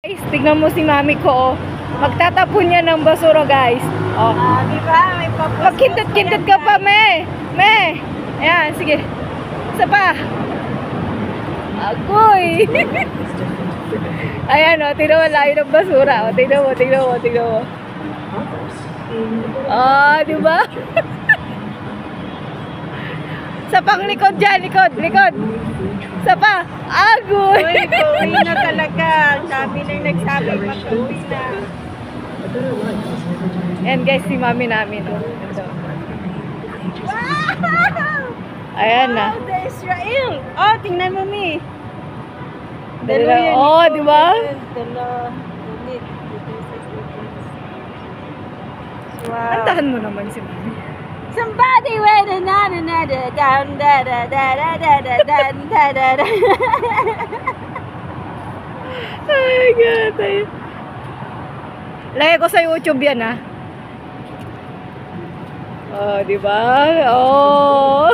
Guys, tignan mo si mami ko, oh. Magtatapon niya ng basura, guys. Oh. Di ba? May papos. Magkindot-kindot ka pa, me. Me. Ayan, sige. Isa pa. Agoy. Ayan, oh. Tignan mo, layo ng basura. Oh, tignan mo, tignan mo, tignan mo. Ah, di ba? Sa pang likod dyan, likod, likod. Sa pa. Agoy. Uy, pauwi na talaga. Sabi nang nagsabi, mag-uwi na. Ayan guys, si mami namin. Oh. Ito. Wow! Ayan na. Wow, the Israel. Oh, tingnan mo, Mi. Oh, di ba? Wow. Kantahan mo naman si mami. Somebody went another down da da da da da da da da da da. Ay, gatay. Lagay ko sa YouTube yan, ha. Oh, di ba? Oh.